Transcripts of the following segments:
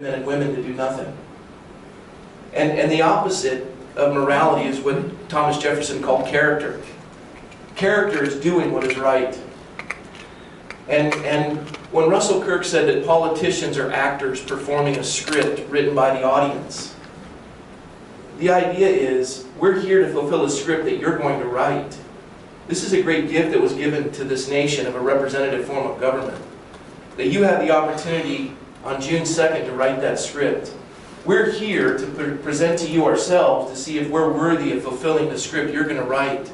men and women to do nothing. And the opposite of morality is what Thomas Jefferson called character. Character is doing what is right. And when Russell Kirk said that politicians are actors performing a script written by the audience, the idea is we're here to fulfill a script that you're going to write. This is a great gift that was given to this nation of a representative form of government. That you have the opportunity on June 2nd to write that script. We're here to present to you ourselves to see if we're worthy of fulfilling the script you're going to write.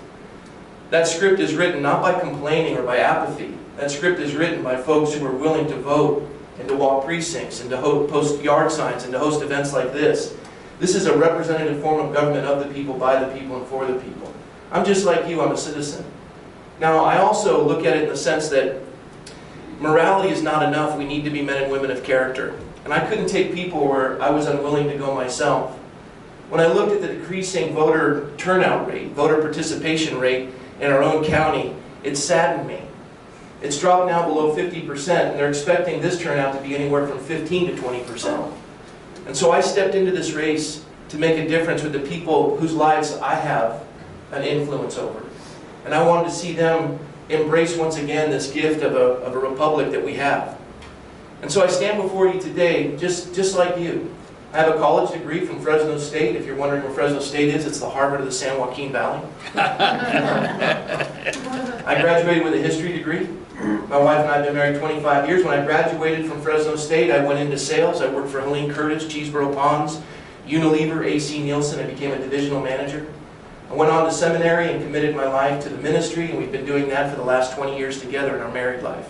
That script is written not by complaining or by apathy. That script is written by folks who are willing to vote and to walk precincts and to post yard signs and to host events like this. This is a representative form of government of the people, by the people, and for the people. I'm just like you, I'm a citizen. Now, I also look at it in the sense that morality is not enough. We need to be men and women of character. And I couldn't take people where I was unwilling to go myself. When I looked at the decreasing voter turnout rate, voter participation rate in our own county, it saddened me. It's dropped now below 50%, and they're expecting this turnout to be anywhere from 15 to 20%. And so I stepped into this race to make a difference with the people whose lives I have an influence over. And I wanted to see them embrace once again this gift of a republic that we have. And so I stand before you today just like you. I have a college degree from Fresno State. If you're wondering where Fresno State is, it's the Harvard of the San Joaquin Valley. I graduated with a history degree. My wife and I have been married 25 years. When I graduated from Fresno State, I went into sales. I worked for Helene Curtis, Cheeseboro Ponds, Unilever, AC Nielsen. I became a divisional manager. I went on to seminary and committed my life to the ministry, and we've been doing that for the last 20 years together in our married life.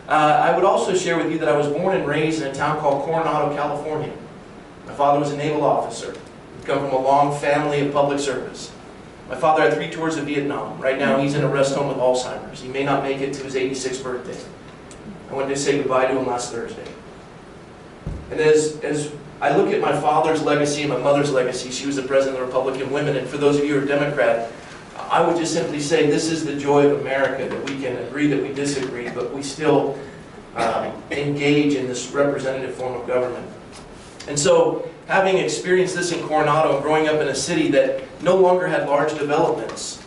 I would also share with you that I was born and raised in a town called Coronado, California. My father was a naval officer. He'd come from a long family of public service. My father had 3 tours of Vietnam. Right now he's in a rest home with Alzheimer's. He may not make it to his 86th birthday. I went to say goodbye to him last Thursday. And as I look at my father's legacy and my mother's legacy, she was the president of the Republican Women, and for those of you who are Democrat, I would just simply say this is the joy of America, that we can agree that we disagree, but we still engage in this representative form of government. And so, having experienced this in Coronado and growing up in a city that no longer had large developments,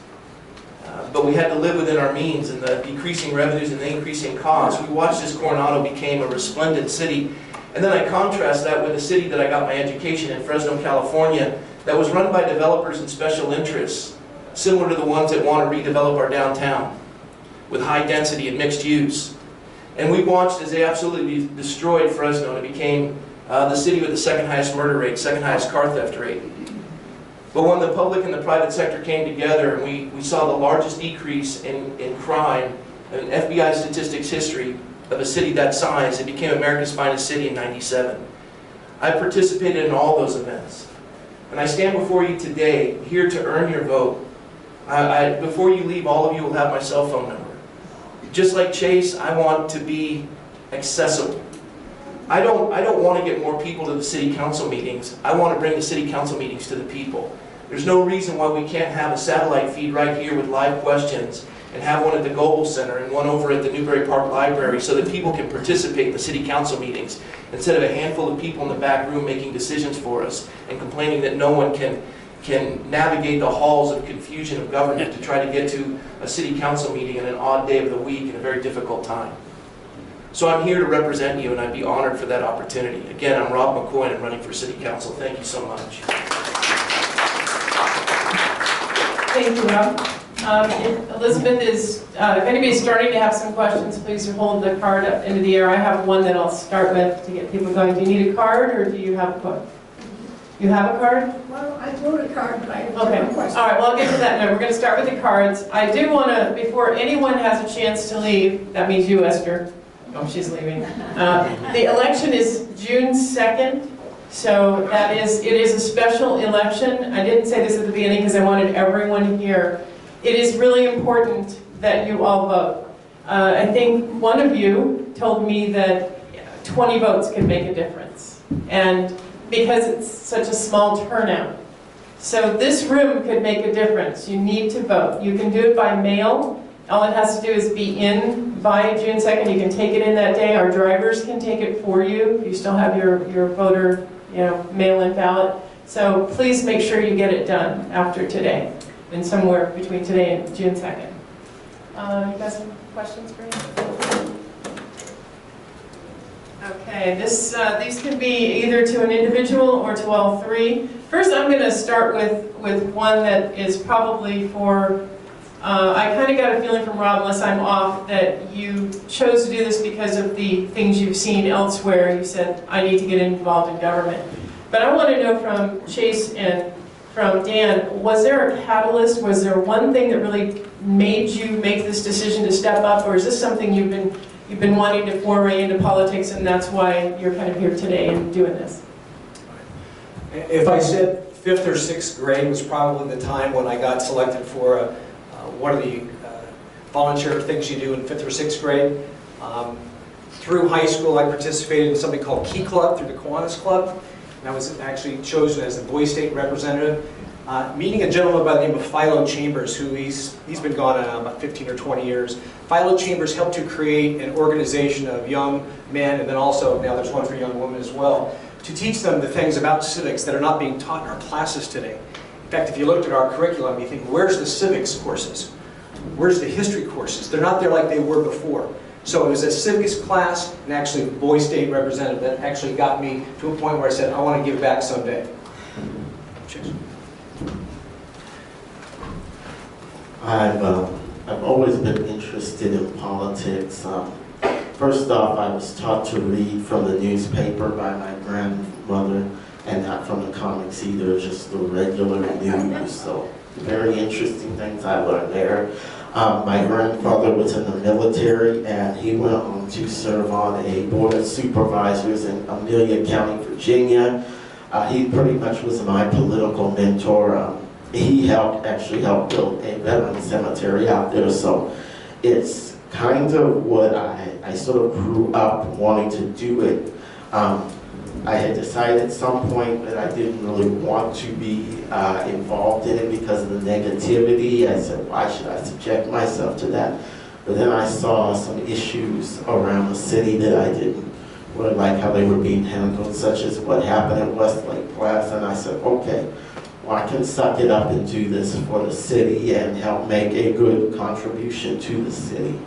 but we had to live within our means and the decreasing revenues and the increasing costs, we watched as Coronado became a resplendent city. And then I contrast that with a city that I got my education in, Fresno, California, that was run by developers and special interests, similar to the ones that want to redevelop our downtown with high density and mixed use. And we watched as they absolutely destroyed Fresno, and it became the city with the second highest murder rate, second highest car theft rate. But when the public and the private sector came together, and we saw the largest decrease in crime in FBI statistics history of a city that size, it became America's finest city in '97. I participated in all those events. And I stand before you today, here to earn your vote. Before you leave, all of you will have my cell phone number. Just like Chase, I want to be accessible. I don't want to get more people to the city council meetings. I want to bring the city council meetings to the people. There's no reason why we can't have a satellite feed right here with live questions and have one at the Goebel Center and one over at the Newbury Park Library so that people can participate in the city council meetings instead of a handful of people in the back room making decisions for us and complaining that no one can navigate the halls of confusion of government to try to get to a city council meeting on an odd day of the week in a very difficult time. So I'm here to represent you, and I'd be honored for that opportunity. Again, I'm Rob McCoy, and I'm running for city council. Thank you so much. Thank you, Rob. Elizabeth is, if anybody's starting to have some questions, please hold the card up into the air. I have one that I'll start with to get people going. Do you need a card, or do you have a book? You have a card? Well, I wrote a card, but I have okay. no question. All right, well, I'll get to that now. We're going to start with the cards. I do want to, before anyone has a chance to leave, that means you, Esther. Oh, she's leaving. The election is June 2nd, so it is a special election. I didn't say this at the beginning because I wanted everyone here. It is really important that you all vote. I think one of you told me that 20 votes can make a difference. And because it's such a small turnout. So this room could make a difference. You need to vote. You can do it by mail. All it has to do is be in by June 2nd. You can take it in that day. Our drivers can take it for you. You still have your voter, mail-in ballot. So please make sure you get it done after today, and somewhere between today and June 2nd. You guys have questions for me? Okay, these can be either to an individual or to all three. First, I'm going to start with one that is probably for, I kind of got a feeling from Rob, unless I'm off, that you chose to do this because of the things you've seen elsewhere. You said, I need to get involved in government. But I want to know from Chase and from Dan, was there a catalyst? Was there one thing that really made you make this decision to step up? Or is this something you've been wanting to foray into politics, and that's why you're kind of here today and doing this? If I said 5th or 6th grade was probably the time when I got selected for one of the volunteer things you do in 5th or 6th grade. Through high school, I participated in something called Key Club through the Kiwanis Club, and I was actually chosen as the Boy State representative. Meeting a gentleman by the name of Philo Chambers, who he's been gone about 15 or 20 years. Philo Chambers helped to create an organization of young men, and then also now there's one for young women as well, to teach them the things about civics that are not being taught in our classes today. In fact, if you looked at our curriculum, you think, where's the civics courses? Where's the history courses? They're not there like they were before. So it was a civics class, and actually a Boy State representative that actually got me to a point where I said, I want to give back someday. Cheers. I've always been interested in politics. First off, I was taught to read from the newspaper by my grandmother, and not from the comics either, just the regular news. So very interesting things I learned there. My grandfather was in the military, and he went on to serve on a board of supervisors in Amelia County, Virginia. He pretty much was my political mentor. He actually helped build a veteran cemetery out there, so it's kind of what I sort of grew up wanting to do it. I had decided at some point that I didn't really want to be involved in it because of the negativity. I said, why should I subject myself to that? But then I saw some issues around the city that I didn't really like how they were being handled, such as what happened at Westlake Plaza, and I said, okay, well, I can suck it up and do this for the city and help make a good contribution to the city.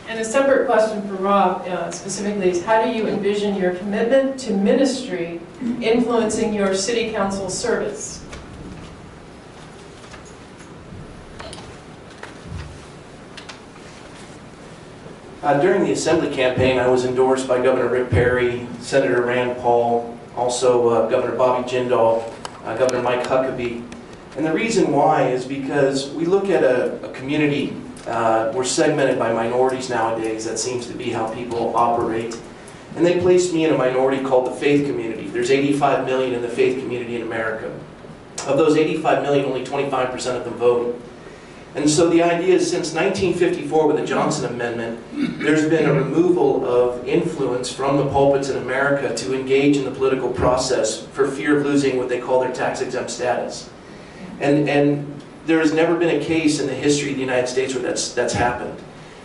And a separate question for Rob specifically is, how do you envision your commitment to ministry influencing your city council service? During the Assembly campaign, I was endorsed by Governor Rick Perry, Senator Rand Paul, also Governor Bobby Jindal, Governor Mike Huckabee. And the reason why is because we look at a community, we're segmented by minorities nowadays. That seems to be how people operate. And they placed me in a minority called the faith community. There's 85 million in the faith community in America. Of those 85 million, only 25% of them vote. And so the idea is, since 1954 with the Johnson Amendment, there's been a removal of influence from the pulpits in America to engage in the political process for fear of losing what they call their tax-exempt status. And there has never been a case in the history of the United States where that's happened.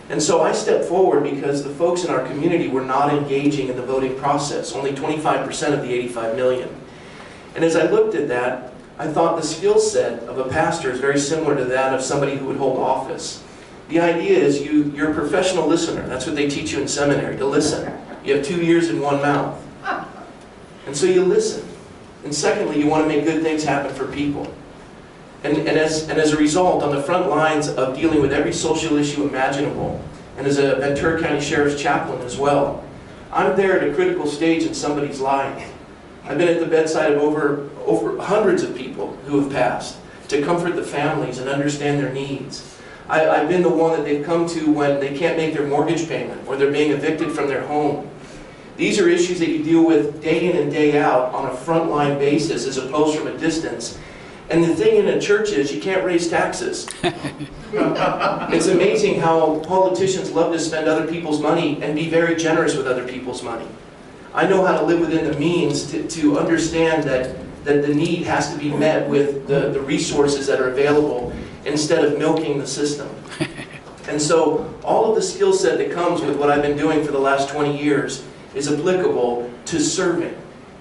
And so I stepped forward because the folks in our community were not engaging in the voting process, only 25% of the 85 million. And as I looked at that, I thought the skill set of a pastor is very similar to that of somebody who would hold office. The idea is you're a professional listener. That's what they teach you in seminary, to listen. You have 2 ears and 1 mouth. And so you listen. And secondly, you want to make good things happen for people. And as a result, on the front lines of dealing with every social issue imaginable, and as a Ventura County Sheriff's chaplain as well, I'm there at a critical stage in somebody's life. I've been at the bedside of over hundreds of people who have passed to comfort the families and understand their needs. I've been the one that they've come to when they can't make their mortgage payment or they're being evicted from their home. These are issues that you deal with day in and day out on a frontline basis as opposed from a distance. And the thing in a church is you can't raise taxes. It's amazing how politicians love to spend other people's money and be very generous with other people's money. I know how to live within the means to understand that the need has to be met with the resources that are available. instead of milking the system. And so all of the skill set that comes with what I've been doing for the last 20 years is applicable to serving.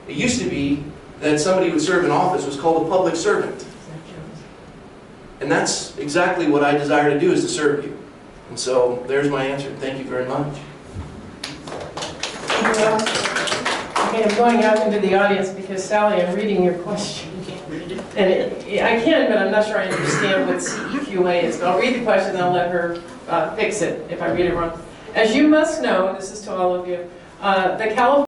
It used to be that somebody who would serve in office was called a public servant. And that's exactly what I desire to do, is to serve you. And so there's my answer. Thank you very much. Okay, I'm going out into the audience because, Sally, I'm reading your question. And I can, but I'm not sure I understand what CEQA is. But I'll read the question and I'll let her fix it if I read it wrong. As you must know, this is to all of you, the California